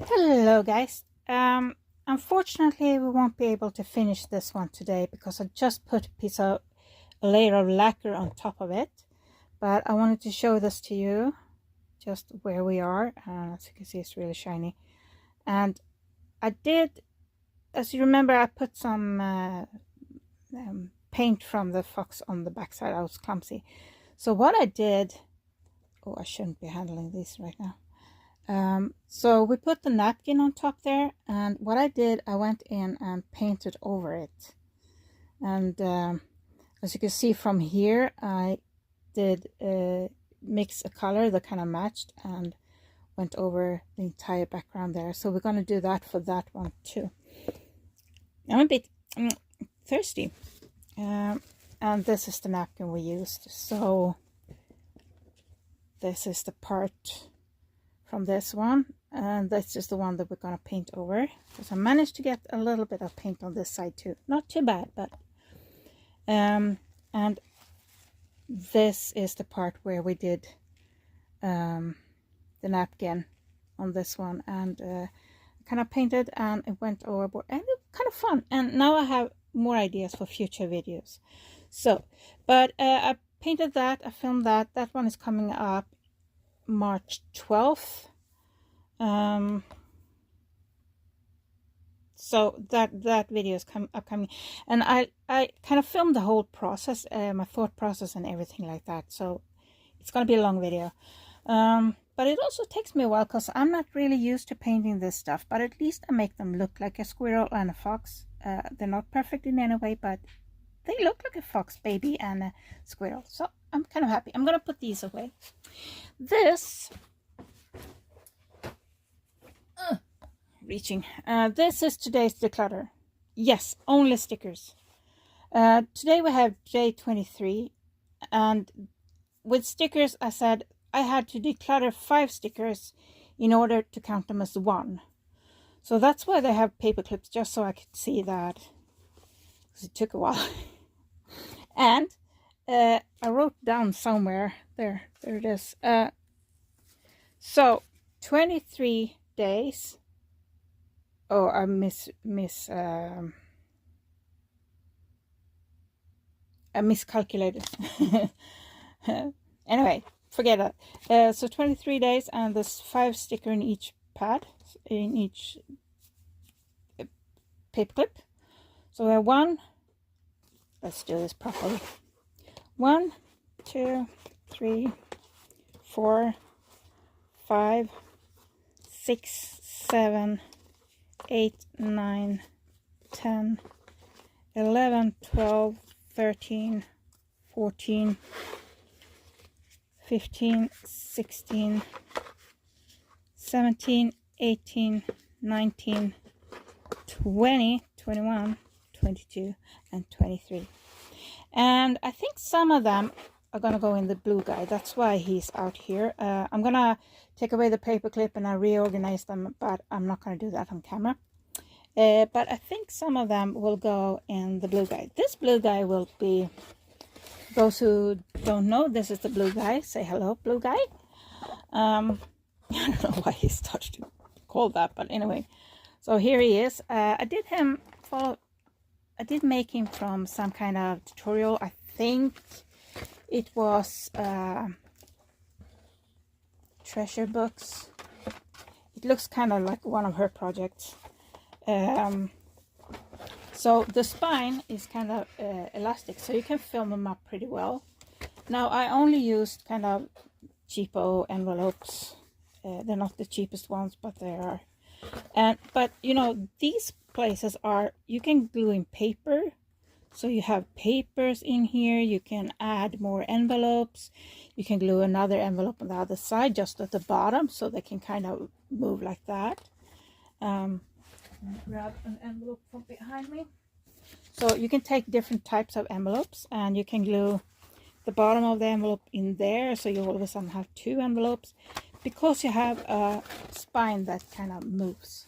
Hello guys. Unfortunately we won't be able to finish this one today because I just put a layer of lacquer on top of it, but I wanted to show this to you just where we are. As you can see, it's really shiny, and I did, as you remember, I put some paint from the fox on the backside. I was clumsy, so what I did, oh, I shouldn't be handling these right now. So we put the napkin on top there, and what I did, I went in and painted over it. And as you can see from here, I did mix a color that kind of matched and went over the entire background there. So we're going to do that for that one too. I'm a bit thirsty, and this is the napkin we used. So this is the part from this one, and this is the one that we're going to paint over, because I managed to get a little bit of paint on this side too. Not too bad, but and this is the part where we did the napkin on this one, and kind of painted, and it went overboard, and it was kind of fun. And now I have more ideas for future videos. So but I painted that, I filmed that. That one is coming up March 12th. So that video is upcoming, and I kind of filmed the whole process, my thought process and everything like that. So it's gonna be a long video, but it also takes me a while because I'm not really used to painting this stuff, but at least I make them look like a squirrel and a fox. They're not perfect in any way, but they look like a fox baby and a squirrel, so I'm kind of happy. I'm gonna put these away. This this is today's declutter. Yes, only stickers. Today we have day 23, and with stickers I said I had to declutter 5 stickers in order to count them as one. So that's why they have paper clips, just so I could see that, because it took a while. And I wrote down somewhere, there it is. So 23 days. Oh, I miscalculated. Anyway, forget that. So 23 days, and there's 5 stickers in each pad, in each paper clip. So we have 1. Let's do this properly. 1, 2, 3, 4, 5, 6, 7, 8, 9, 10, 11, 12, 13, 14, 15, 16, 17, 18, 19, 20, 21, 22, and 23. And I think some of them are going to go in the blue guy. That's why he's out here. I'm going to take away the paper clip and I reorganize them, but I'm not going to do that on camera. But I think some of them will go in the blue guy. This blue guy will be, those who don't know, this is the blue guy. Say hello, blue guy. I don't know why he started to call that, but anyway. So here he is. I did make him from some kind of tutorial. I think it was treasure books. It looks kind of like one of her projects. So the spine is kind of elastic, so you can film them up pretty well. Now I only used kind of cheapo envelopes. They're not the cheapest ones, but they are. But you know, these places are, you can glue in paper, so you have papers in here. You can add more envelopes. You can glue another envelope on the other side, just at the bottom, so they can kind of move like that. Grab an envelope from behind me. So you can take different types of envelopes, and you can glue the bottom of the envelope in there, so you all of a sudden have 2 envelopes, because you have a spine that kind of moves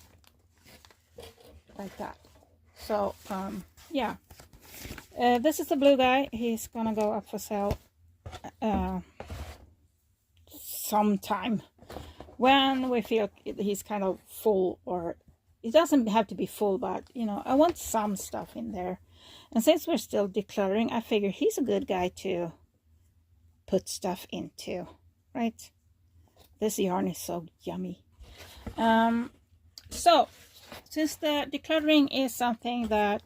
like that. So yeah, this is the blue guy. He's gonna go up for sale sometime. when we feel he's kind of full, or it doesn't have to be full, but you know, I want some stuff in there. And since we're still decluttering, I figure he's a good guy to put stuff into, right? This yarn is so yummy. So since the decluttering is something that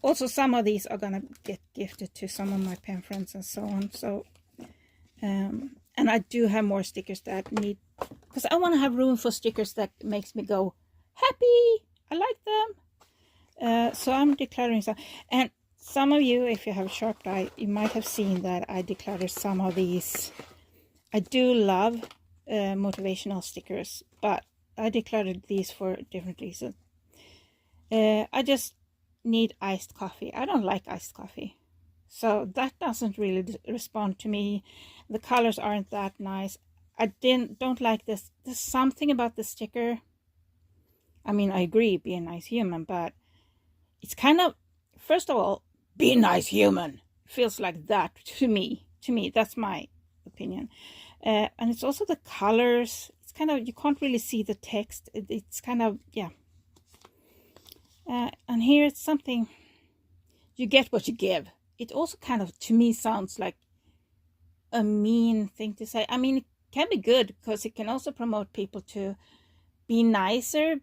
also some of these are gonna get gifted to some of my pen friends and so on. So and I do have more stickers that need, because I want to have room for stickers that makes me go happy. I like them. So I'm decluttering some. And some of you, if you have a sharp eye, you might have seen that I decluttered some of these. I do love motivational stickers, but I decluttered these for a different reason. I just need iced coffee. I don't like iced coffee. So that doesn't really respond to me. The colors aren't that nice. I don't like this. There's something about the sticker. I mean, I agree, be a nice human, but it's kind of, first of all, be a nice human. Feels like that to me. To me, that's my opinion. And it's also the colors. It's kind of, you can't really see the text. It's kind of, yeah. And here it's something, you get what you give. It also kind of, to me, sounds like a mean thing to say. I mean, it can be good because it can also promote people to be nicer.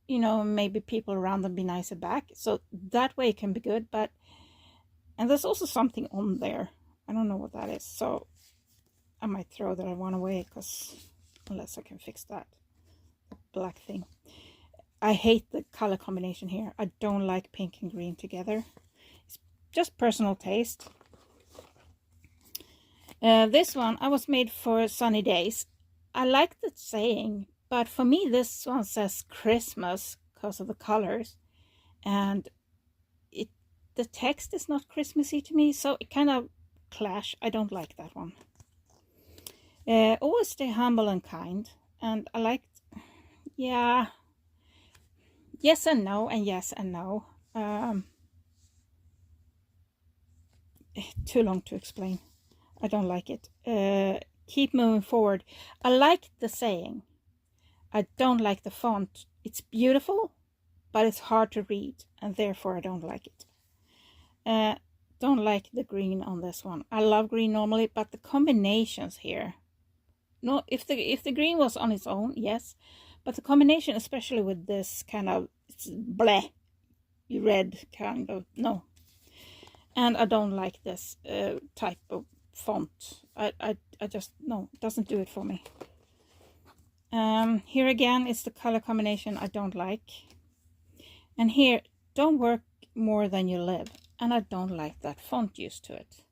You know, maybe people around them be nicer back. So that way it can be good. But, and there's also something on there. I don't know what that is. So I might throw that one away, because unless I can fix that black thing. I hate the color combination here. I don't like pink and green together. Just personal taste. This one, I was made for sunny days. I like the saying, but for me this one says Christmas because of the colors, and the text is not Christmassy to me, so it kind of clash. I don't like that one. Always stay humble and kind, and I liked, yeah, yes and no, and yes and no. Too long to explain. I don't like it. Keep moving forward. I like the saying. I don't like the font. It's beautiful, but it's hard to read, and therefore I don't like it. Don't like the green on this one. I love green normally, but the combinations here. No, if the green was on its own, yes, but the combination, especially with this kind of, it's bleh, red kind of, no. And I don't like this type of font. I just, no, it doesn't do it for me. Here again is the color combination I don't like. And here, don't work more than you live. And I don't like that font used to it.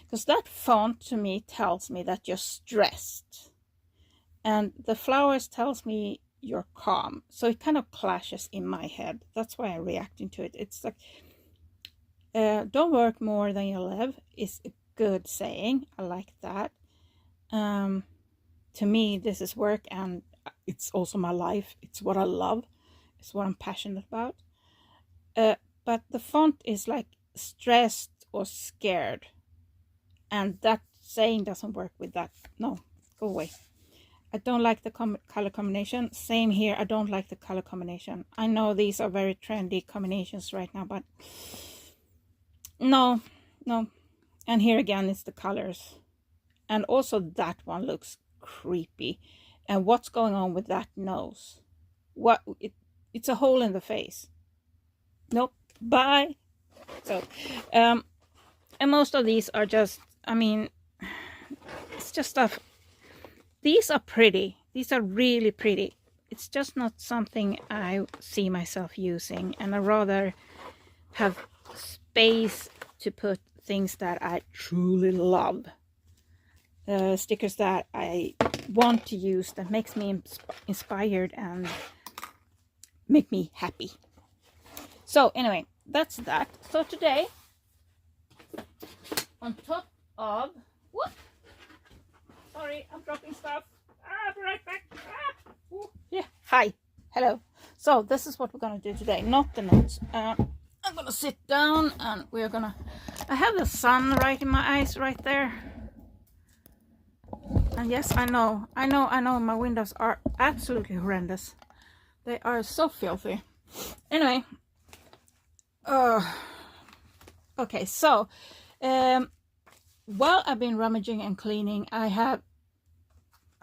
Because that font to me tells me that you're stressed. And the flowers tells me you're calm. So it kind of clashes in my head. That's why I'm reacting to it. It's like, don't work more than you live is a good saying. I like that. To me, this is work, and it's also my life. It's what I love. It's what I'm passionate about. But the font is like stressed or scared. And that saying doesn't work with that. No, go away. I don't like the color combination. Same here. I don't like the color combination. I know these are very trendy combinations right now, but no. And here again is the colors. And also that one looks creepy. And what's going on with that nose? It's a hole in the face. Nope. Bye. So, and most of these are just, I mean, it's just stuff. These are pretty. These are really pretty. It's just not something I see myself using. And I'd rather have space to put things that I truly love. Stickers that I want to use, that makes me inspired and make me happy. So anyway, that's that. So today, on top of, whoop, sorry, I'm dropping stuff. I'll be right back. Yeah, hi, hello. So this is what we're gonna do today, not the notes. I'm gonna sit down and we're gonna, I have the sun right in my eyes right there. And yes, I know, my windows are absolutely horrendous. They are so filthy. Anyway, okay, so while I've been rummaging and cleaning, I have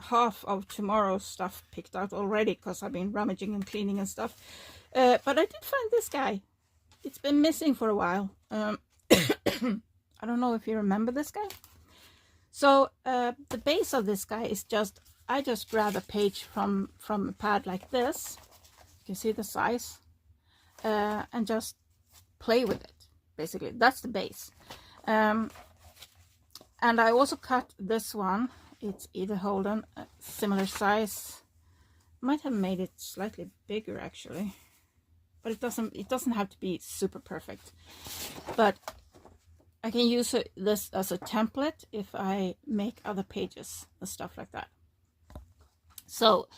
half of tomorrow's stuff picked out already because I've been rummaging and cleaning and stuff. But I did find this guy. It's been missing for a while. I don't know if you remember this guy. So the base of this guy is just, I just grab a page from a pad like this. You can see the size. And just play with it. Basically, that's the base. And I also cut this one. It's either Holden, similar size. Might have made it slightly bigger actually, but it doesn't have to be super perfect. But I can use this as a template if I make other pages and stuff like that. So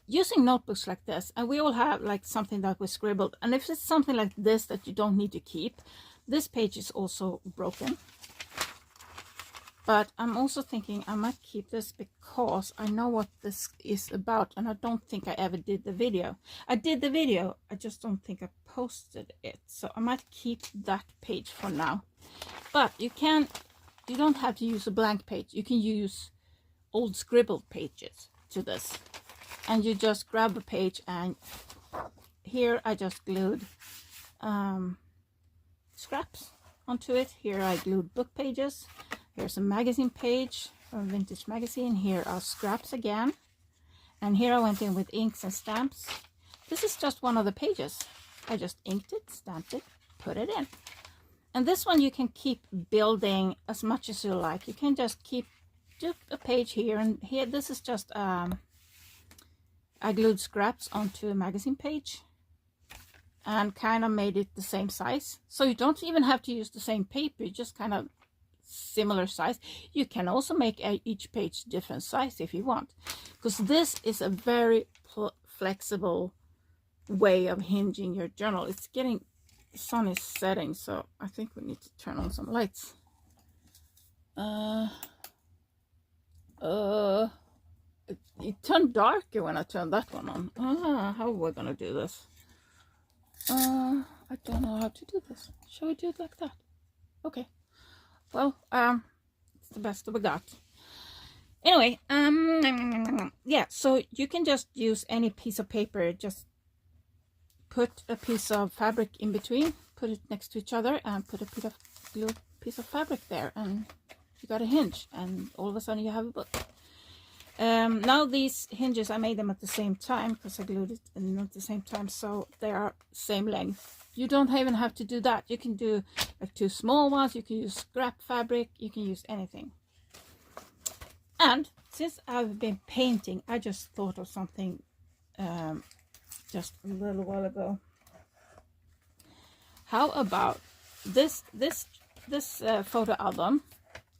using notebooks like this, and we all have like something that was scribbled, and if it's something like this that you don't need to keep, this page is also broken. But I'm also thinking I might keep this because I know what this is about, and I don't think I ever did the video. I did the video, I just don't think I posted it. So I might keep that page for now. But you don't have to use a blank page. You can use old scribbled pages to this. And you just grab a page, and here I just glued scraps onto it. Here I glued book pages. Here's a magazine page from a vintage magazine. Here are scraps again. And here I went in with inks and stamps. This is just one of the pages. I just inked it, stamped it, put it in. And this one you can keep building as much as you like. You can just keep a page here and here. This is just, I glued scraps onto a magazine page and kind of made it the same size. So you don't even have to use the same paper, you just kind of similar size. You can also make each page different size if you want, because this is a very flexible way of hinging your journal. It's getting, the sun is setting, so I think we need to turn on some lights. It turned darker when I turned that one on. How are we gonna do this? I don't know how to do this. Shall we do it like that? Okay. Well, it's the best we got. Anyway, yeah, so you can just use any piece of paper, just put a piece of fabric in between, put it next to each other, and put a piece of fabric there, and you got a hinge, and all of a sudden you have a book. Now these hinges, I made them at the same time because I glued it in at the same time, so they are same length. You don't even have to do that. You can do like 2 small ones, you can use scrap fabric, you can use anything. And since I've been painting, I just thought of something just a little while ago. How about this photo album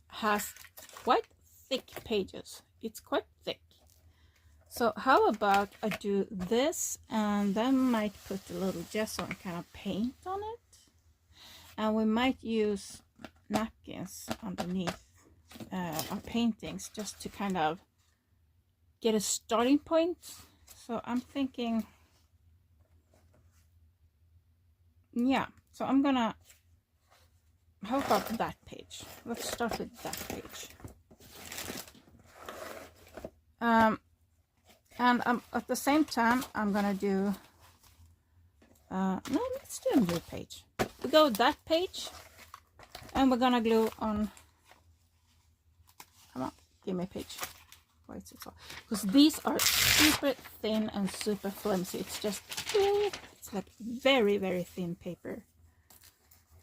has quite thick pages. It's quite thick. So how about I do this, and then might put a little gesso and kind of paint on it. And we might use napkins underneath our paintings just to kind of get a starting point. So I'm thinking, yeah, so I'm gonna, how about that page? Let's start with that page. And at the same time, I'm gonna do, no, let's do a new page. We go that page, and we're gonna glue on, come on, give me a page. Why is it so? Because these are super thin and super flimsy. It's just, it's like very, very thin paper.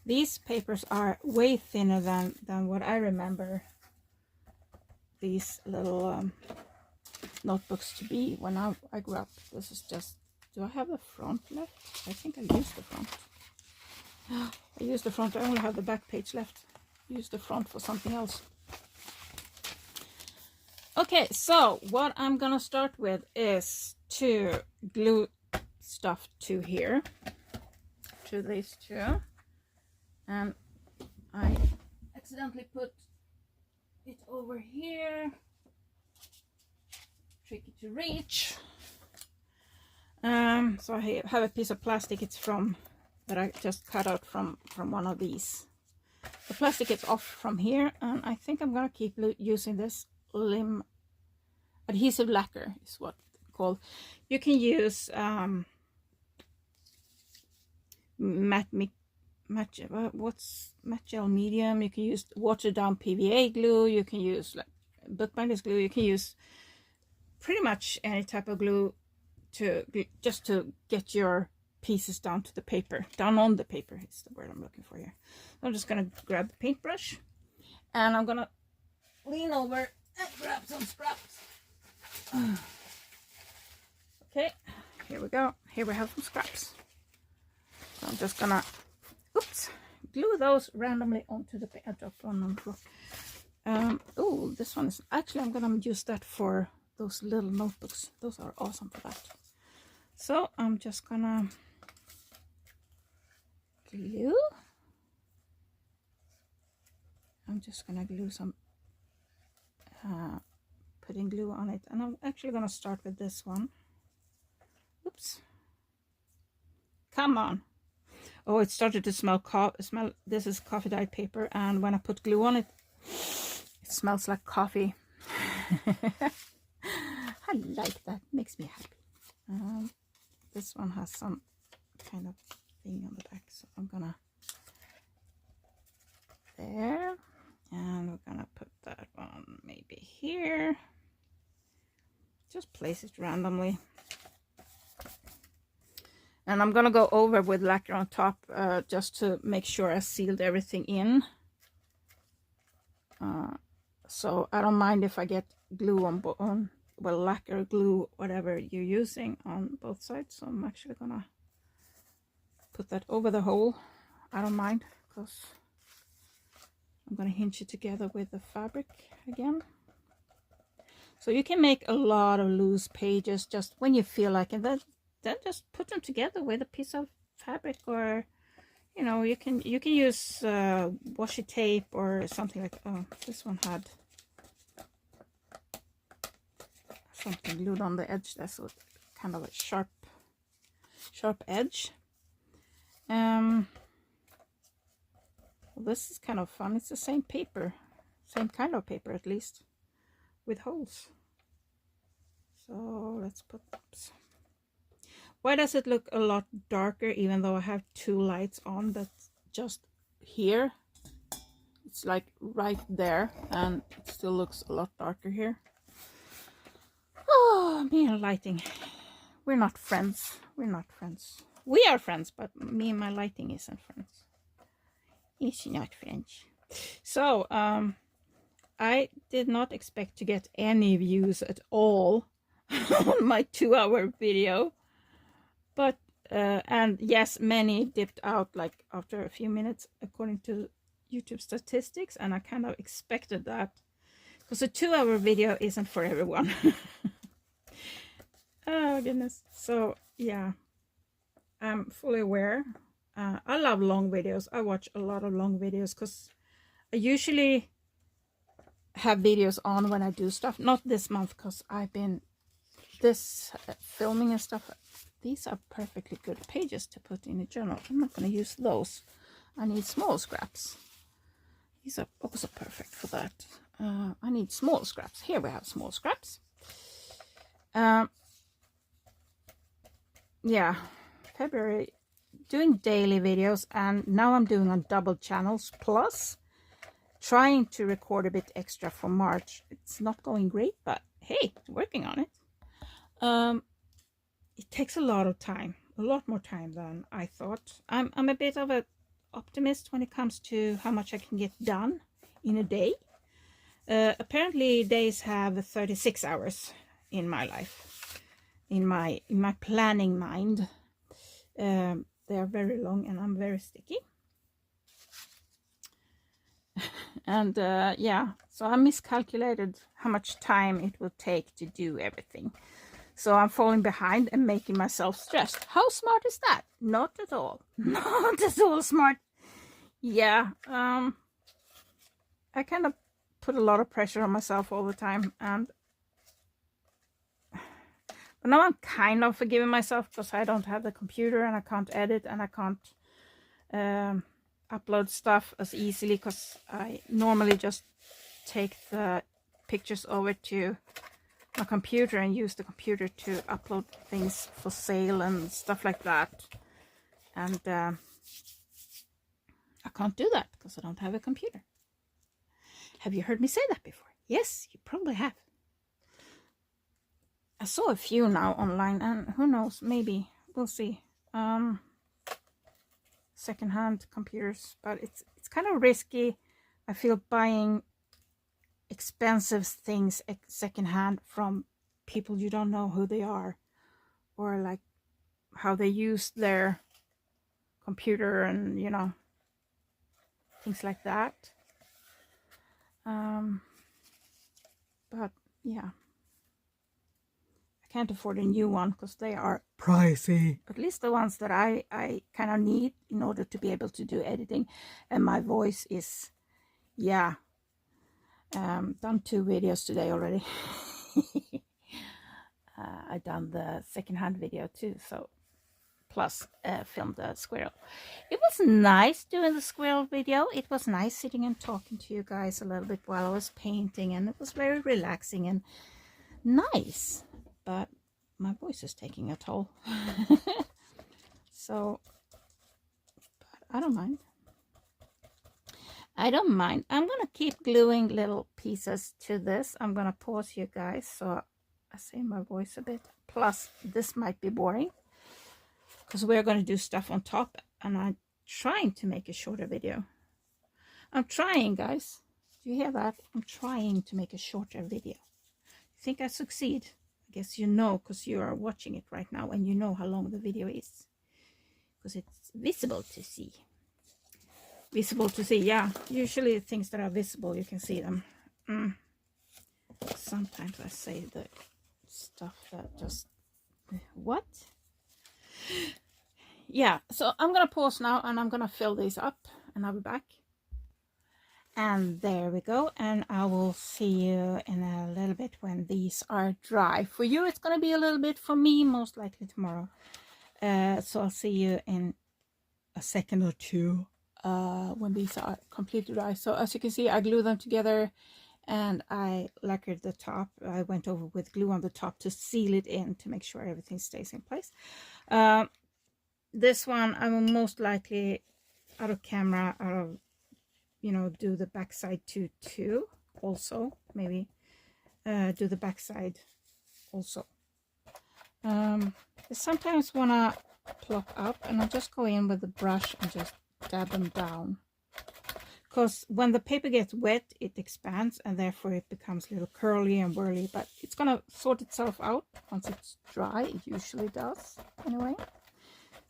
These papers are way thinner than what I remember these little notebooks to be when I grew up. This is just, do I have the front left? I think I used the front. I used the front. I only have the back page left. Use the front for something else. Okay, so what I'm gonna start with is to glue stuff to here, to these two, and I accidentally put it over here. Tricky to reach. So I have a piece of plastic. It's from that I just cut out from one of these. The plastic is off from here, and I think I'm gonna keep using this lim adhesive lacquer is what it's called. You can use what's matte gel medium. You can use watered down PVA glue. You can use like bookbinders glue. You can use pretty much any type of glue just to get your pieces down to the paper, down on the paper is the word I'm looking for here. I'm just gonna grab the paintbrush, and I'm gonna lean over and grab some scraps. Okay, here we go. Here we have some scraps. So I'm just gonna, oops, glue those randomly onto the paper. I dropped one on the floor. Oh, this one is actually, I'm gonna use that for those little notebooks. Those are awesome for that. So I'm just gonna glue. I'm just gonna glue some, putting glue on it, and I'm actually gonna start with this one. Oops! Come on! Oh, it started to smell. This is coffee dyed paper, and when I put glue on it, it smells like coffee. I like that. Makes me happy. This one has some kind of thing on the back, so I'm gonna there, and we're gonna put that one maybe here. Just place it randomly, and I'm gonna go over with lacquer on top just to make sure I sealed everything in. So I don't mind if I get glue on well, lacquer, glue, whatever you're using on both sides. So I'm actually gonna put that over the hole. I don't mind, because I'm gonna hinge it together with the fabric again. So you can make a lot of loose pages just when you feel like it. Then just put them together with a piece of fabric, or you know, you can use washi tape or something like. Oh, this one had something glued on the edge. That's kind of a sharp edge. Well, this is kind of fun. It's the same paper, same kind of paper at least, with holes. So let's put, oops. Why does it look a lot darker even though I have two lights on? That's just here. It's like right there, and it still looks a lot darker here. Oh, me and lighting. We're not friends. We're not friends. We are friends, but me and my lighting isn't friends. It's not friends. So, I did not expect to get any views at all on my 2-hour video. But, and yes, many dipped out like after a few minutes, according to YouTube statistics. And I kind of expected that, because a 2-hour video isn't for everyone. Oh goodness. So yeah, I'm fully aware. I love long videos. I watch a lot of long videos because I usually have videos on when I do stuff. Not this month, because I've been filming and stuff. These are perfectly good pages to put in a journal. I'm not going to use those. I need small scraps. These are also perfect for that. I need small scraps. Here we have small scraps. Yeah, February, doing daily videos, and now I'm doing on double channels, plus trying to record a bit extra for March. It's not going great, but hey, working on it. It takes a lot of time, a lot more time than I thought. I'm a bit of an optimist when it comes to how much I can get done in a day. Apparently days have 36 hours in my life. In my planning mind, they are very long, and I'm very sticky. And yeah, so I miscalculated how much time it will take to do everything. So I'm falling behind and making myself stressed. How smart is that? Not at all. Not at all smart. Yeah, I kind of put a lot of pressure on myself all the time, and but now I'm kind of forgiving myself because I don't have the computer and I can't edit and I can't upload stuff as easily, because I normally just take the pictures over to my computer and use the computer to upload things for sale and stuff like that. And I can't do that because I don't have a computer. Have you heard me say that before? Yes, you probably have. I saw a few now online, and who knows, maybe we'll see. Secondhand computers, but it's kind of risky. I feel buying expensive things secondhand from people you don't know who they are, or like how they use their computer, and you know, things like that. But yeah, I can't afford a new one because they are pricey. At least the ones that I kind of need in order to be able to do editing, and my voice is, yeah. Done 2 videos today already. I done the secondhand video too, so plus filmed the squirrel. It was nice doing the squirrel video. It was nice sitting and talking to you guys a little bit while I was painting, and it was very relaxing and nice, but my voice is taking a toll. So, but I don't mind. I don't mind. I'm gonna keep gluing little pieces to this. I'm gonna pause you guys so I save my voice a bit. Plus, this might be boring because we're gonna do stuff on top, and I'm trying to make a shorter video. I'm trying, guys. Do you hear that? I'm trying to make a shorter video. You think I succeed? I guess you know, because you are watching it right now and you know how long the video is, because it's visible to see. Visible to see, yeah. Usually things that are visible, you can see them. Sometimes I say the stuff that just, what? Yeah, so I'm gonna pause now and I'm gonna fill these up and I'll be back. And there we go, and I will see you in a little bit when these are dry. For you it's gonna be a little bit, for me most likely tomorrow. So I'll see you in a second or two when these are completely dry. So as you can see, I glue them together and I lacquered the top. I went over with glue on the top to seal it in, to make sure everything stays in place. This one I will most likely out of camera, you know, do the backside too also, maybe do the backside also. I sometimes want to plop up, and I'll just go in with the brush and just dab them down, because when the paper gets wet it expands and therefore it becomes a little curly and whirly, but it's gonna sort itself out once it's dry. It usually does anyway.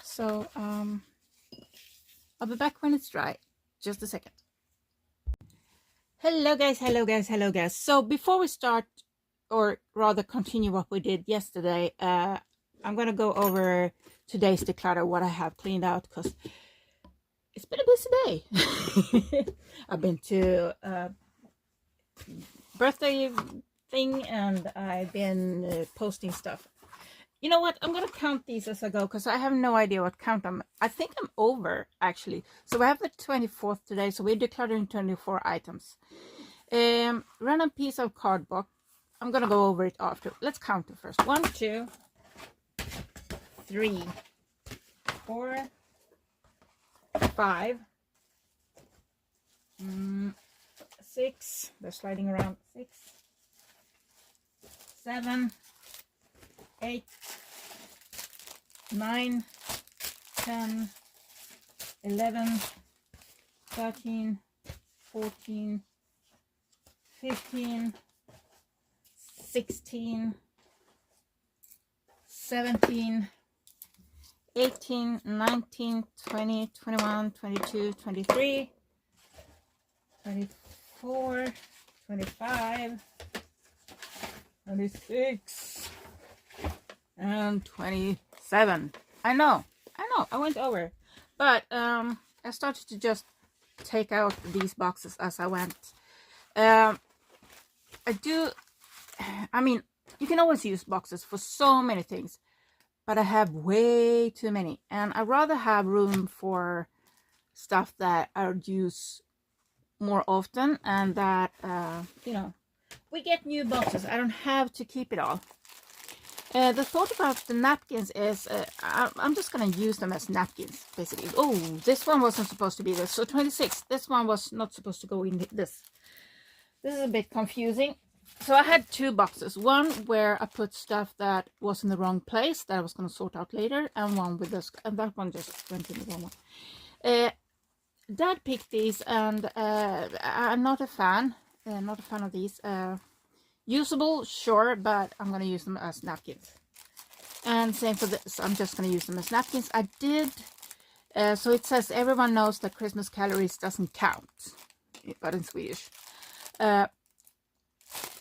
So I'll be back when it's dry. Just a second. Hello guys, hello guys, hello guys. So before we start, or rather continue what we did yesterday, I'm gonna go over today's declutter, what I have cleaned out, because it's been a busy day. I've been to a birthday thing and I've been posting stuff. You know what? I'm going to count these as I go because I have no idea what count them. I think I'm over actually. So we have the 24th today. So we're decluttering 24 items. Random piece of cardboard. I'm going to go over it after. Let's count them first. 1, 2, 3, 4, 5, 6, they're sliding around, 6, 7, 8, 9, 10, 11, 13, 14, 15, 16, 17, 18, 19, 20, 21, 22, 23, 24, 25, 26, and 27. I know, I went over. But I started to just take out these boxes as I went. I mean, you can always use boxes for so many things, but I have way too many, and I'd rather have room for stuff that I would use more often, and that you know, we get new boxes. I don't have to keep it all. The thought about the napkins is I'm just gonna use them as napkins, basically. Oh, this one wasn't supposed to be this. So 26, this one was not supposed to go in this. This is a bit confusing. So I had two boxes. One where I put stuff that was in the wrong place that I was gonna sort out later, and one with this, and that one just went in the wrong one. Dad picked these, and I'm not a fan. Not a fan of these. Usable, sure, but I'm going to use them as napkins. And same for this. I'm just going to use them as napkins. I did, so it says everyone knows that Christmas calories doesn't count, but in Swedish. And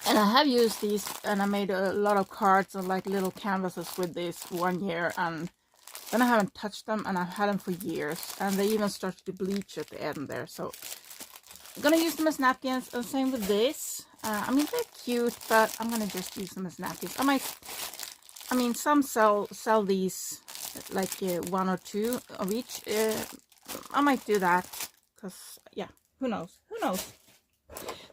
I have used these, and I made a lot of cards and like little canvases with this 1 year, and then I haven't touched them, and I've had them for years, and they even started to bleach at the end there. So I'm gonna use them as napkins, and same with this. I mean, they're cute, but I'm gonna just use them as napkins. I mean, some sell these like one or two of each. I might do that, because yeah, who knows?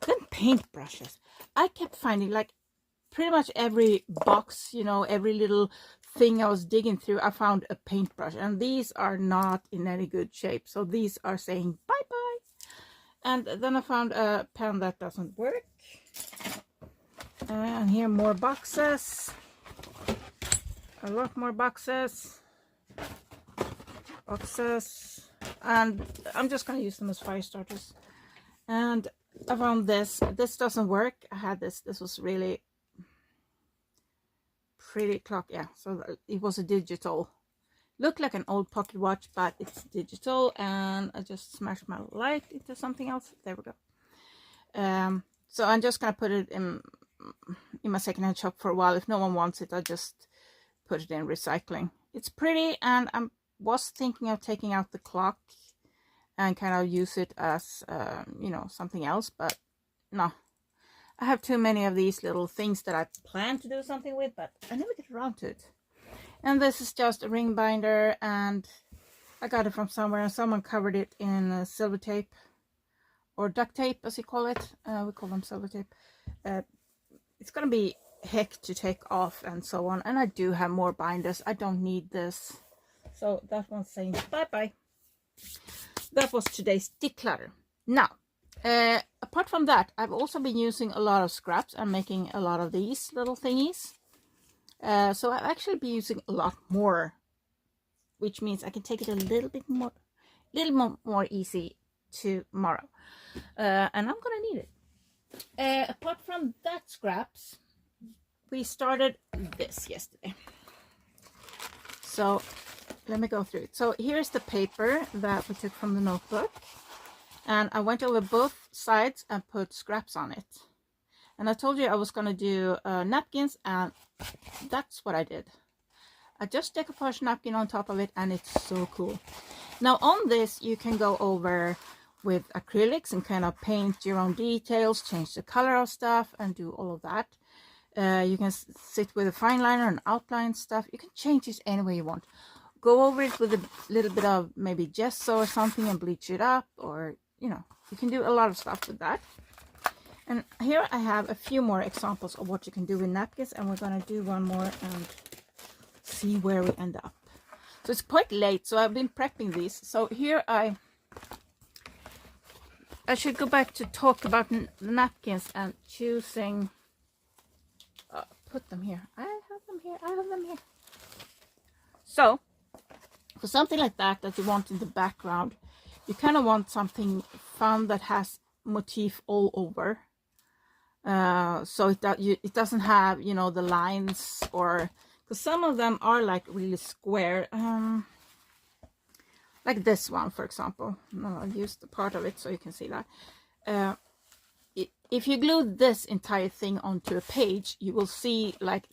Then paintbrushes. I kept finding, like, pretty much every box, you know, every little thing I was digging through, I found a paintbrush, and these are not in any good shape. So these are saying bye-bye. And then I found a pen that doesn't work. And here more boxes. A lot more boxes. And I'm just going to use them as fire starters. And I found this. This doesn't work. I had this. This was really pretty clock. Yeah, so it was a digital. Looked like an old pocket watch, but it's digital, and I just smashed my light into something else. There we go. So I'm just gonna put it in my secondhand shop for a while. If no one wants it, I just put it in recycling. It's pretty, and I was thinking of taking out the clock and kind of use it as you know, something else, but no. I have too many of these little things that I plan to do something with, but I never get around to it. And this is just a ring binder, and I got it from somewhere, and someone covered it in silver tape, or duct tape as you call it. We call them silver tape. It's gonna be heck to take off and so on, and I do have more binders. I don't need this. So that one's saying bye-bye. That was today's declutter. Now, apart from that, I've also been using a lot of scraps and making a lot of these little thingies. So I've actually been using a lot more, which means I can take it a little bit more, easy tomorrow. And I'm gonna need it. Apart from that scraps, we started this yesterday. So let me go through it. So here's the paper that we took from the notebook, and I went over both sides and put scraps on it. And I told you I was going to do napkins, and that's what I did. I just decoupage napkin on top of it, and it's so cool. Now on this, you can go over with acrylics and kind of paint your own details, change the color of stuff, and do all of that. You can sit with a fine liner and outline stuff. You can change it any way you want. Go over it with a little bit of maybe gesso or something and bleach it up, or, you know, you can do a lot of stuff with that. And here I have a few more examples of what you can do with napkins, and we're going to do one more and see where we end up. So it's quite late, so I've been prepping these. So here I should go back to talk about the napkins and choosing. Put them here. I have them here. So for something like that you want in the background, you kind of want something fun that has motif all over. So it doesn't have, you know, the lines, or because some of them are like really square, like this one, for example. I'll use the part of it so you can see that. If you glue this entire thing onto a page, you will see like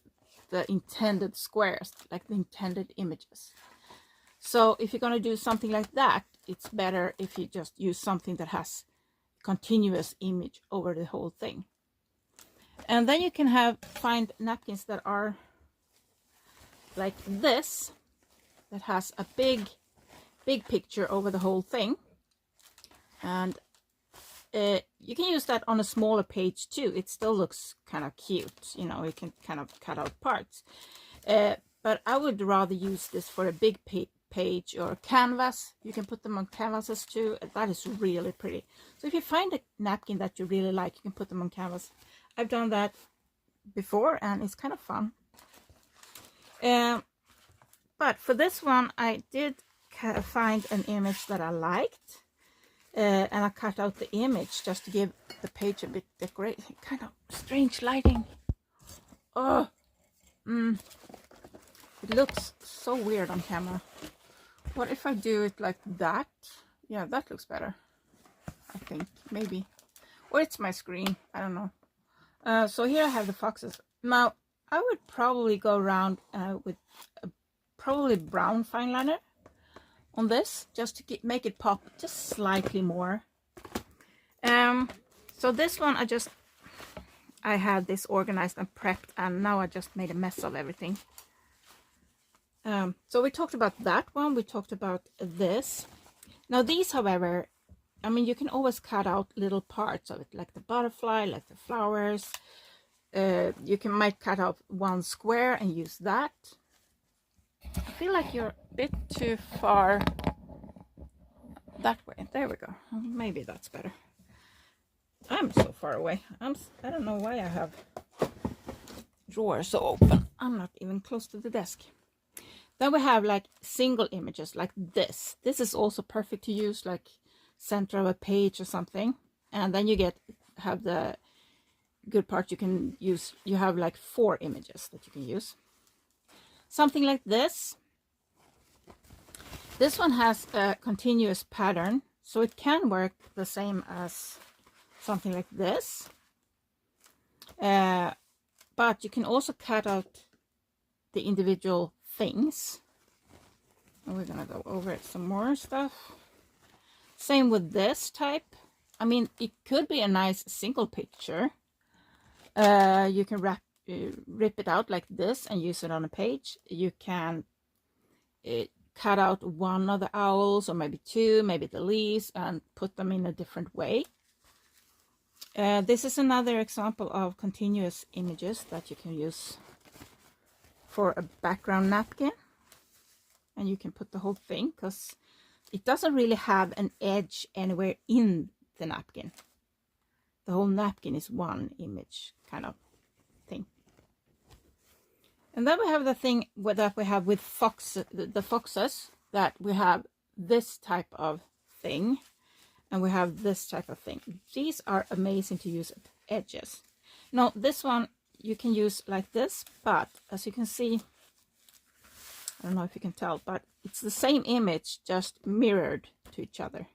the intended squares, like the intended images. So if you're going to do something like that, it's better if you just use something that has continuous image over the whole thing. And then you can find napkins that are like this, that has a big picture over the whole thing. And you can use that on a smaller page too. It still looks kind of cute, you know, you can kind of cut out parts. But I would rather use this for a big page or canvas. You can put them on canvases too. That is really pretty. So if you find a napkin that you really like, you can put them on canvas. I've done that before and it's kind of fun. But for this one, I did find an image that I liked. And I cut out the image just to give the page a bit decorated. Kind of strange lighting. Oh, it looks so weird on camera. What if I do it like that? Yeah, that looks better, I think, maybe. Or it's my screen, I don't know. So here I have the foxes. Now, I would probably go around with probably brown fine liner on this, just to make it pop just slightly more. So this one I had this organized and prepped, and now I just made a mess of everything. So we talked about that one, we talked about this. Now these, however, I mean, you can always cut out little parts of it, like the butterfly, like the flowers. You might cut out one square and use that. I feel like you're a bit too far that way. There we go. Maybe that's better. I'm so far away. I don't know why I have drawers so open. I'm not even close to the desk. Then we have like single images like this. This is also perfect to use like center of a page or something. And then you have the good part, you can use, you have like 4 images that you can use. Something like this. This one has a continuous pattern, so it can work the same as something like this. But you can also cut out the individual things. And we're gonna go over it some more stuff. Same with this type. I mean, it could be a nice single picture. You can rip it out like this and use it on a page. You can cut out one of the owls, or maybe 2, maybe the leaves, and put them in a different way. This is another example of continuous images that you can use for a background napkin. And you can put the whole thing, because it doesn't really have an edge anywhere in the napkin. The whole napkin is one image kind of thing. And then we have the thing that we have with the foxes, that we have this type of thing, and we have this type of thing. These are amazing to use at edges. Now this one you can use like this, but as you can see, I don't know if you can tell, but it's the same image just mirrored to each other.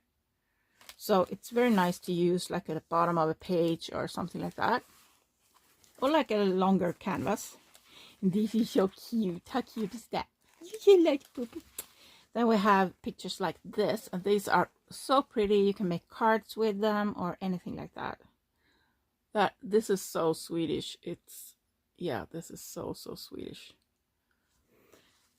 So it's very nice to use like at the bottom of a page or something like that, or like a longer canvas. And this is so cute. How cute is that? You like poopy. Then we have pictures like this, and these are so pretty. You can make cards with them or anything like that. This is so Swedish. Yeah, this is so Swedish.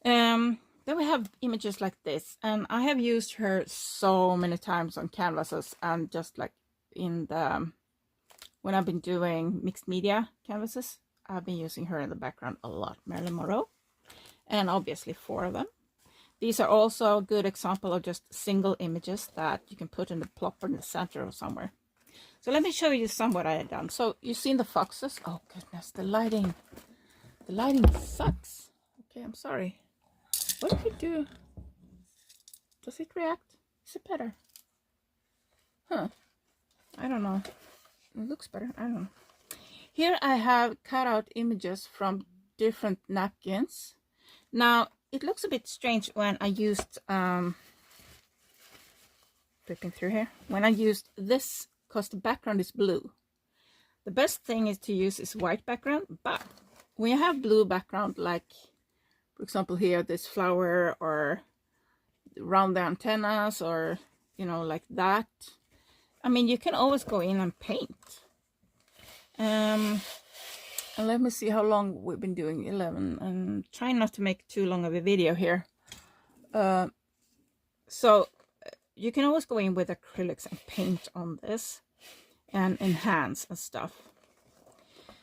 Then we have images like this, and I have used her so many times on canvases, and just like when I've been doing mixed media canvases, I've been using her in the background a lot. Marilyn Monroe, and obviously 4 of them. These are also a good example of just single images that you can put in the plopper in the center or somewhere. So let me show you some what I had done. So you've seen the foxes. Oh goodness, the lighting sucks. Okay, I'm sorry. What did it do? Does it react? Is it better? Huh. I don't know. It looks better. I don't know. Here I have cut out images from different napkins. Now, it looks a bit strange when I used, flipping through here, when I used this, because the background is blue. The best thing is to use is white background, but when you have blue background, like, for example, here, this flower, or around the antennas, or, you know, like that, I mean, you can always go in and paint. And let me see how long we've been doing. 11. And trying not to make too long of a video here. So you can always go in with acrylics and paint on this and enhance and stuff.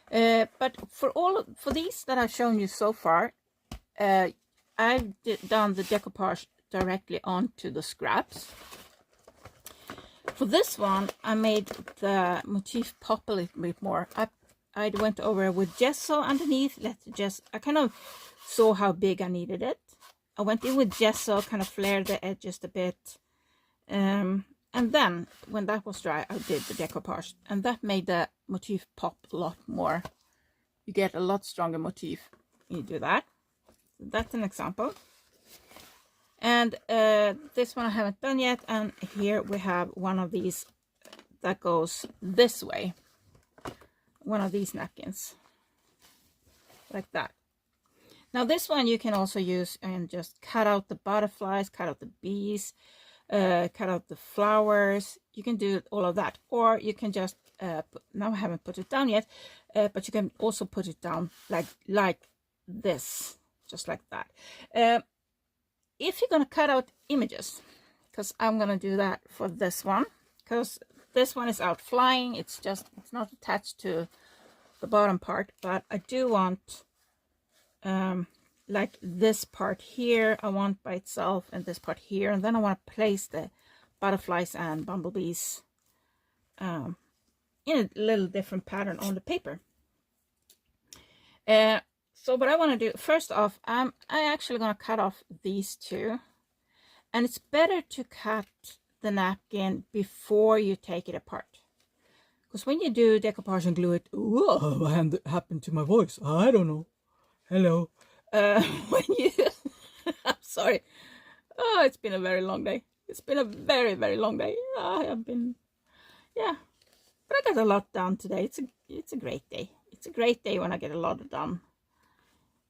But for these that I've shown you so far, I've done the decoupage directly onto the scraps. For this one, I made the motif pop a little bit more. I went over with gesso underneath. I kind of saw how big I needed it. I went in with gesso, kind of flared the edges a bit. And then, when that was dry, I did the decoupage. And that made the motif pop a lot more. You get a lot stronger motif when you do that. So that's an example. And this one I haven't done yet. And here we have one of these that goes this way. One of these napkins. Like that. Now this one you can also use and just cut out the butterflies, cut out the bees, cut out the flowers. You can do all of that. Or you can just, now I haven't put it down yet, but you can also put it down like this. Just like that. If you're going to cut out images, because I'm going to do that for this one, because this one is out flying, it's not attached to the bottom part, but I do want like this part here I want by itself, and this part here, and then I want to place the butterflies and bumblebees in a little different pattern on the paper. So what I want to do, first off, I'm actually going to cut off these two. And it's better to cut the napkin before you take it apart. Because when you do decoupage and glue it, whoa, what happened to my voice? I don't know. Hello. When you, I'm sorry. Oh, it's been a very long day. It's been a very, very long day. I have been, yeah. But I got a lot done today. It's a great day. It's a great day when I get a lot done.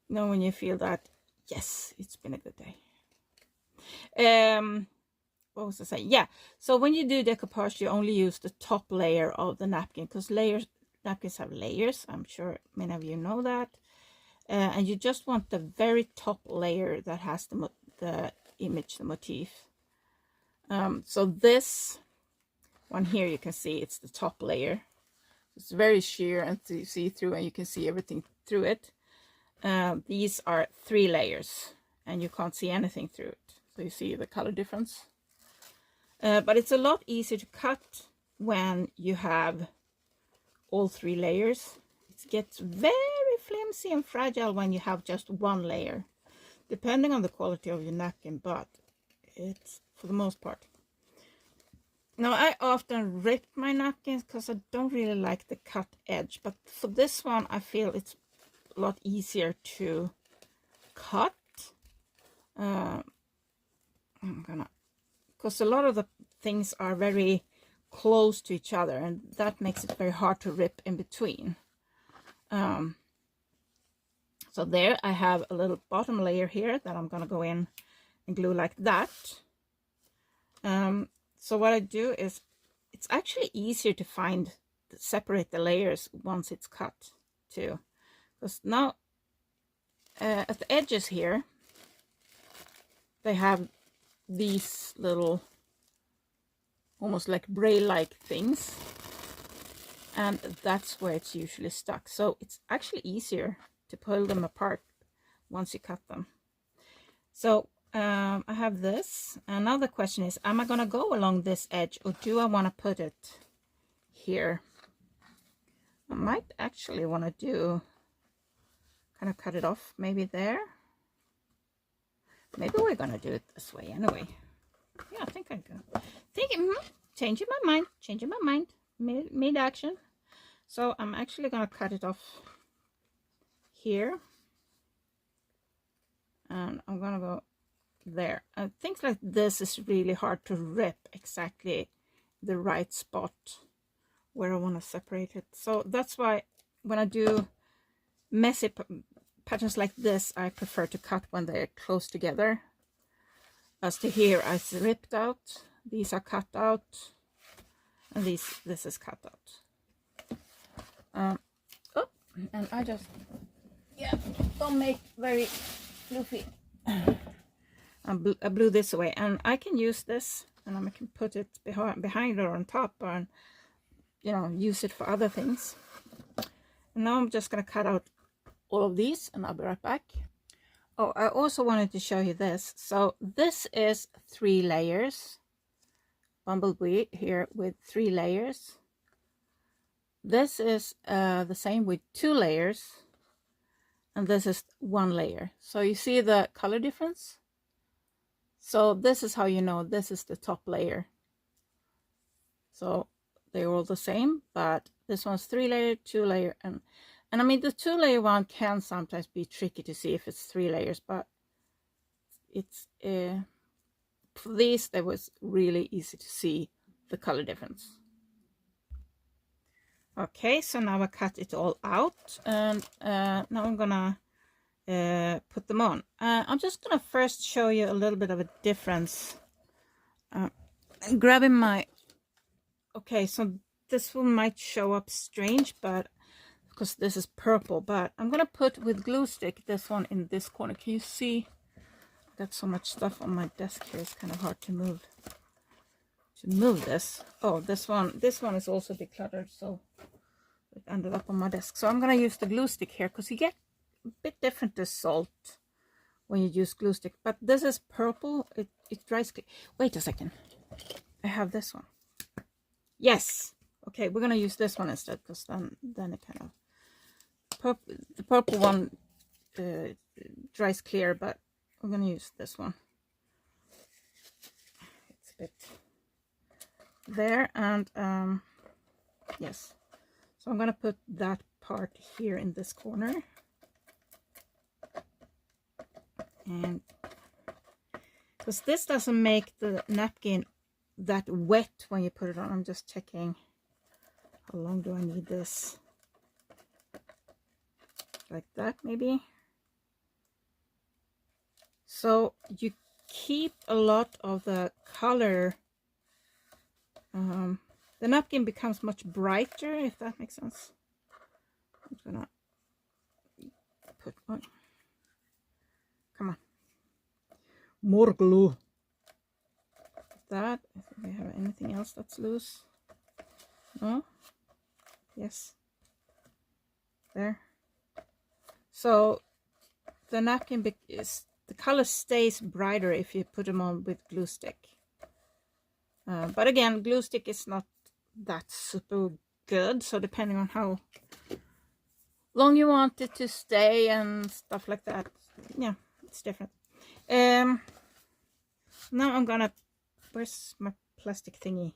You know, when you feel that, yes, it's been a good day. What was I saying? Yeah, so when you do decoupage, you only use the top layer of the napkin, because napkins have layers. I'm sure many of you know that. And you just want the very top layer that has the image, the motif. So this one here, you can see it's the top layer. It's very sheer and see-through, and you can see everything through it. These are 3 layers, and you can't see anything through it. So you see the color difference. But it's a lot easier to cut when you have all 3 layers. It gets very flimsy and fragile when you have just 1 layer, depending on the quality of your napkin, but it's for the most part. Now, I often rip my napkins because I don't really like the cut edge, but for this one, I feel it's a lot easier to cut. Because a lot of the things are very close to each other, and that makes it very hard to rip in between. So there I have a little bottom layer here that I'm going to go in and glue like that. So what I do is, it's actually easier to separate the layers once it's cut too. Because now at the edges here, they have these little almost like braille-like things, and that's where it's usually stuck. So it's actually easier to pull them apart once you cut them. So I have this. Another question is, am I going to go along this edge, or do I want to put it here? I might actually want to do, kind of cut it off maybe there. Maybe we're going to do it this way anyway. Yeah, I think I'm going to. Changing my mind, mid-action. So I'm actually going to cut it off here. And I'm going to go there. And things like this is really hard to rip exactly the right spot where I want to separate it. So that's why when I do messy patterns like this, I prefer to cut when they're close together. As to here, I ripped out. These are cut out, and this is cut out. Oh, And I just, yeah, don't make very fluffy. I blew this away, and I can use this, and I can put it behind or on top, or, you know, use it for other things. And now I'm just going to cut out all of these, and I'll be right back. Oh, I also wanted to show you this. So this is 3 layers. Bumblebee here with 3 layers. This is the same with 2 layers. And this is 1 layer. So you see the color difference? So this is how you know this is the top layer. So they're all the same, but this one's 3 layer, 2 layer, and I mean the 2 layer one can sometimes be tricky to see if it's 3 layers, but it's for these that was really easy to see the color difference. Okay, so now I cut it all out, and now I'm gonna put them on. I'm just gonna first show you a little bit of a difference. I'm grabbing my, okay, so this one might show up strange, but because this is purple, but I'm gonna put with glue stick this one in this corner. Can you see? I've got so much stuff on my desk here, it's kind of hard to move this. Oh, this one is also decluttered, so it ended up on my desk. So I'm gonna use the glue stick here, because you get a bit different result when you use glue stick. But this is purple, it dries. Wait a second, I have this one. Yes, okay, we're gonna use this one instead, because then it kind of the purple one dries clear, but we're gonna use this one. It's a bit there, and yes, so I'm gonna put that part here in this corner, and because this doesn't make the napkin that wet when you put it on. I'm just checking how long do I need this, like that maybe. So you keep a lot of the color. The napkin becomes much brighter, if that makes sense. I'm gonna put on. Come on, more glue. That. I think I have anything else that's loose. No. Yes. There. So the napkin is, the color stays brighter if you put them on with glue stick. But again, glue stick is not that super good, so depending on how long you want it to stay and stuff like that, yeah, it's different. Now I'm gonna, where's my plastic thingy?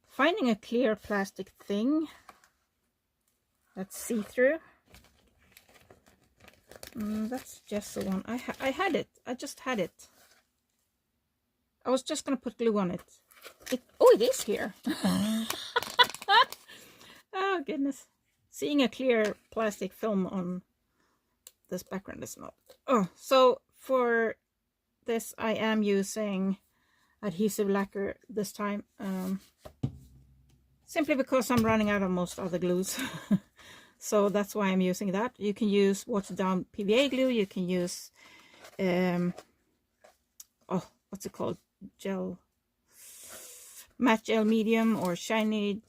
Finding a clear plastic thing that's see-through. That's just the one. I had it. I just had it. I was just gonna put glue on it. Oh, it is here. Oh goodness! Seeing a clear plastic film on this background is not. Oh, so for this I am using adhesive lacquer this time, simply because I'm running out of most other glues. So that's why I'm using that. You can use watered down PVA glue. You can use oh, what's it called? Matte gel medium or shiny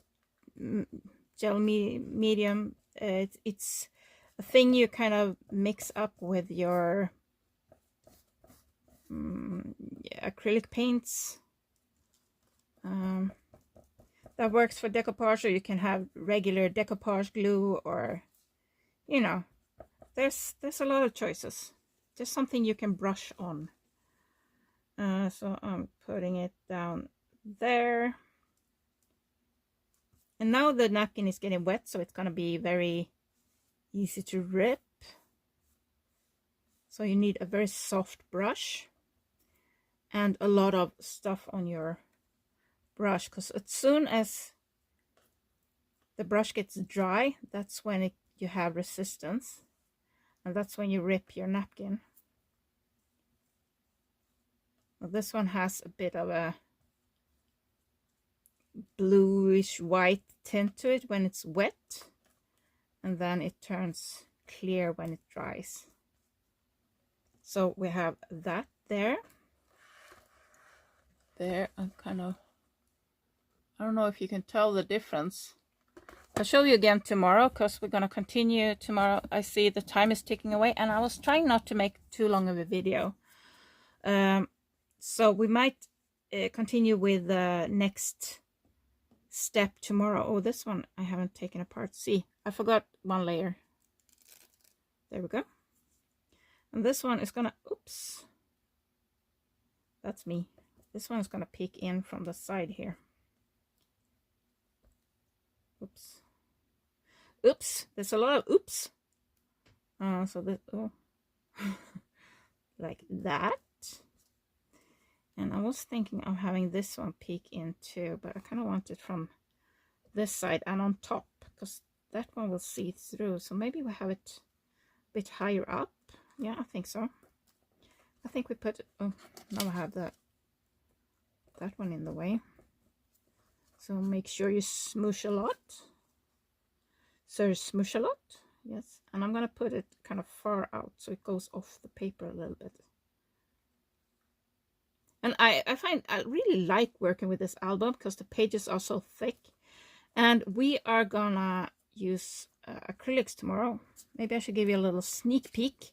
gel medium. It's a thing you kind of mix up with your acrylic paints. That works for decoupage, or you can have regular decoupage glue, or, you know, there's a lot of choices. Just something you can brush on. So I'm putting it down there. And now the napkin is getting wet, so it's going to be very easy to rip. So you need a very soft brush and a lot of stuff on your brush, because as soon as the brush gets dry, that's when you have resistance, and that's when you rip your napkin. Well, this one has a bit of a bluish white tint to it when it's wet, and then it turns clear when it dries. So we have that there. I'm kind of, I don't know if you can tell the difference. I'll show you again tomorrow, because we're going to continue tomorrow. I see the time is ticking away, and I was trying not to make too long of a video. So we might continue with the next step tomorrow. Oh, this one I haven't taken apart. See, I forgot one layer. There we go. And this one is gonna, oops, that's me. This one is gonna peek in from the side here. Oops. Oops, there's a lot of oops. So this, oh, like that. And I was thinking of having this one peek in too, but I kind of want it from this side and on top, because that one will see through. So maybe we have it a bit higher up. Yeah, I think so. I think we put, oh, now I have that one in the way. So make sure you smoosh a lot. So smoosh a lot, yes. And I'm gonna put it kind of far out so it goes off the paper a little bit. And I find I really like working with this album because the pages are so thick. And we are gonna use acrylics tomorrow. Maybe I should give you a little sneak peek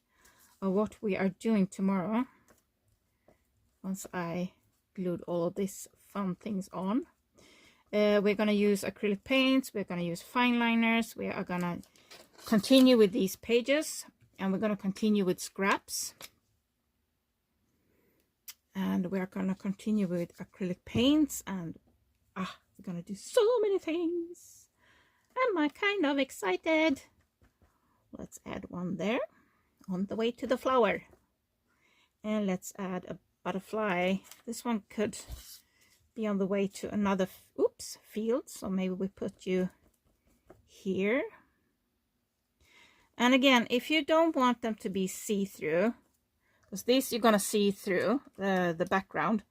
of what we are doing tomorrow, once I glued all of these fun things on. We're gonna use acrylic paints, we're gonna use fine liners, we are gonna continue with these pages, and we're gonna continue with scraps. And we're gonna continue with acrylic paints, and we're gonna do so many things. I'm kind of excited. Let's add one there on the way to the flower. And let's add a butterfly. This one could be on the way to another field, so maybe we put you here. And again, if you don't want them to be see-through, because these you're gonna see through the background,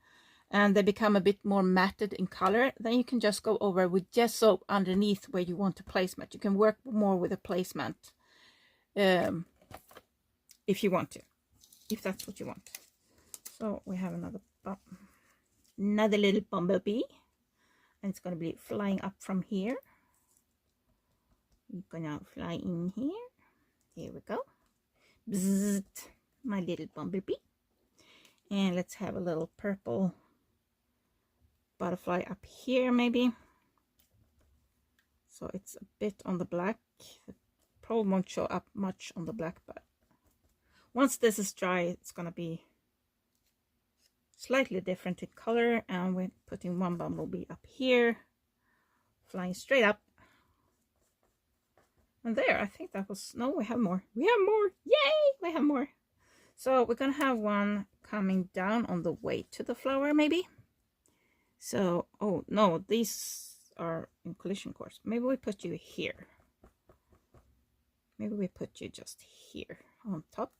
and they become a bit more matted in color, then you can just go over with gesso underneath where you want the placement. You can work more with the placement if you want to, if that's what you want. So we have another little bumblebee, and it's going to be flying up from here. You're gonna fly in here. Here we go. Bzzzt, my little bumblebee. And let's have a little purple butterfly up here maybe. So it's a bit on the black. It probably won't show up much on the black, but once this is dry, it's gonna be slightly different in color. And we're putting one bumblebee up here, flying straight up. And there, I think that was, no, we have more. We have more, yay, we have more. So we're gonna have one coming down on the way to the flower maybe. So, oh no, these are in collision course. Maybe we put you here. Maybe we put you just here on top.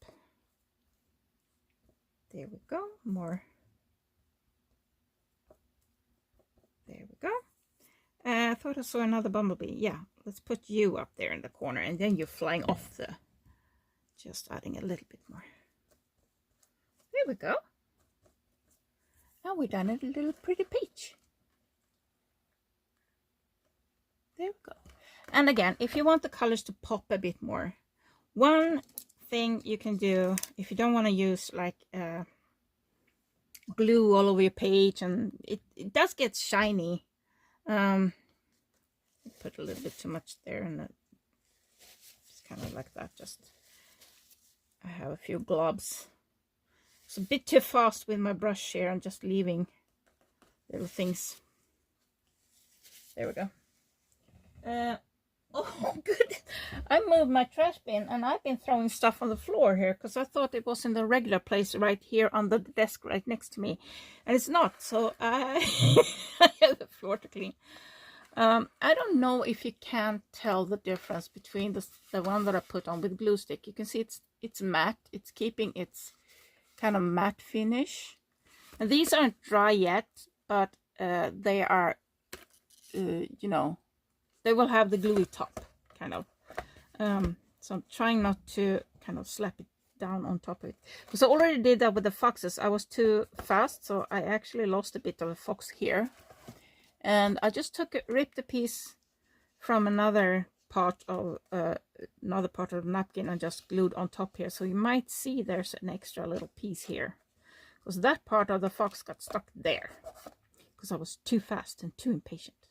There we go, more. There we go. I thought I saw another bumblebee. Yeah, let's put you up there in the corner, and then you're flying off the, just adding a little bit more. There we go. Now we've done a little pretty peach. There we go. And again, if you want the colors to pop a bit more, one thing you can do, if you don't want to use like glue all over your page, and it does get shiny. Put a little bit too much there, and it's kind of like that. Just, I have a few globs. It's a bit too fast with my brush here and just leaving little things. There we go. Oh, good. I moved my trash bin, and I've been throwing stuff on the floor here because I thought it was in the regular place right here on the desk right next to me, and it's not. So I have the floor to clean. I don't know if you can tell the difference between the one that I put on with glue stick. You can see it's matte. It's keeping its kind of matte finish. And these aren't dry yet, but they are, you know, they will have the gluey top, kind of. So I'm trying not to kind of slap it down on top of it, because I already did that with the foxes. I was too fast, so I actually lost a bit of a fox here, and I just ripped a piece from another part of the napkin and just glued on top here. So you might see there's an extra little piece here, because that part of the fox got stuck there because I was too fast and too impatient.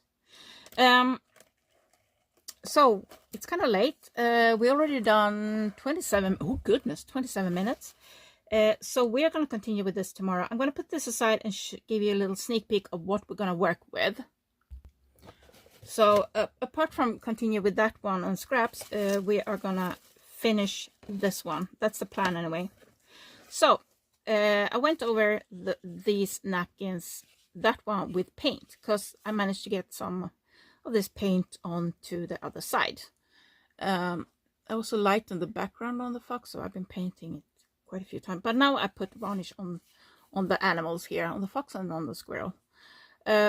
So it's kind of late. We already done 27 minutes. So we're going to continue with this tomorrow. I'm going to put this aside and give you a little sneak peek of what we're going to work with. So apart from continue with that one on scraps, we are going to finish this one. That's the plan anyway. So I went over these napkins, that one with paint, because I managed to get some of this paint onto the other side. I also lightened the background on the fox, so I've been painting it quite a few times. But now I put varnish on the animals here, on the fox and on the squirrel.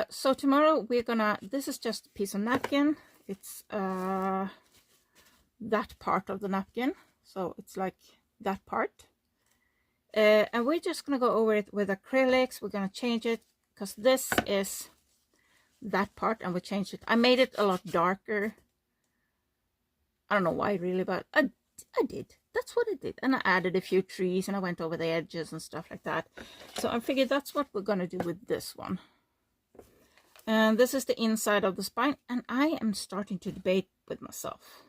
So tomorrow we're gonna, this is just a piece of napkin. It's that part of the napkin, so it's like that part. And we're just gonna go over it with acrylics. We're gonna change it, because this is that part, and we changed it. I made it a lot darker. I don't know why really, but I did. That's what I did. And I added a few trees, and I went over the edges and stuff like that. So I figured that's what we're gonna do with this one. And this is the inside of the spine, and I am starting to debate with myself,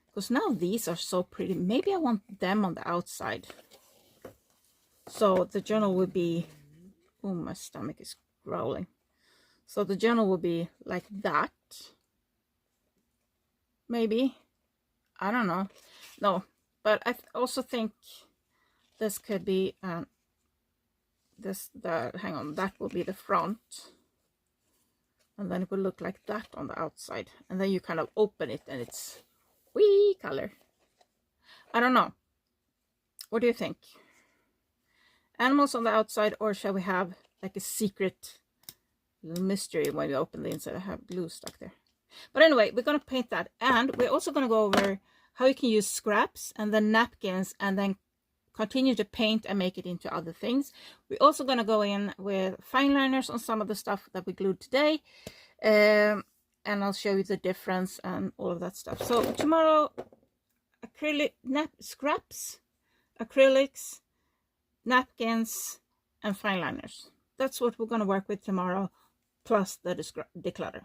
because now these are so pretty. Maybe I want them on the outside, so the journal would be, oh, my stomach is growling. So the journal will be like that. Maybe. I don't know. No, but I also think this could be, hang on, that will be the front. And then it will look like that on the outside. And then you kind of open it and it's wee color. I don't know. What do you think? Animals on the outside, or shall we have like a secret little mystery when we open the inside? I have glue stuck there. But anyway, we're going to paint that. And we're also going to go over how you can use scraps and then napkins and then continue to paint and make it into other things. We're also going to go in with fine liners on some of the stuff that we glued today. And I'll show you the difference and all of that stuff. So tomorrow, scraps, acrylics, napkins, and fine liners. That's what we're going to work with tomorrow, plus the declutter.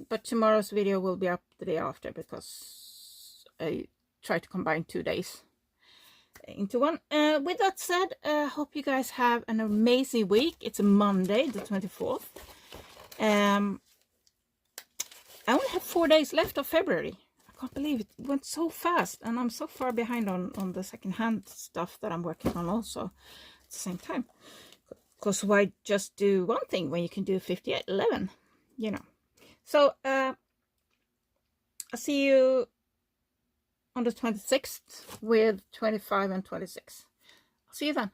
But tomorrow's video will be up the day after, because I try to combine 2 days into one. With that said, I hope you guys have an amazing week. It's a Monday, the 24th. I only have 4 days left of February. I can't believe it went so fast, and I'm so far behind on the secondhand stuff that I'm working on also at the same time. Because why just do one thing when you can do 11, you know. So I'll see you on the 26th with 25 and 26. I'll see you then.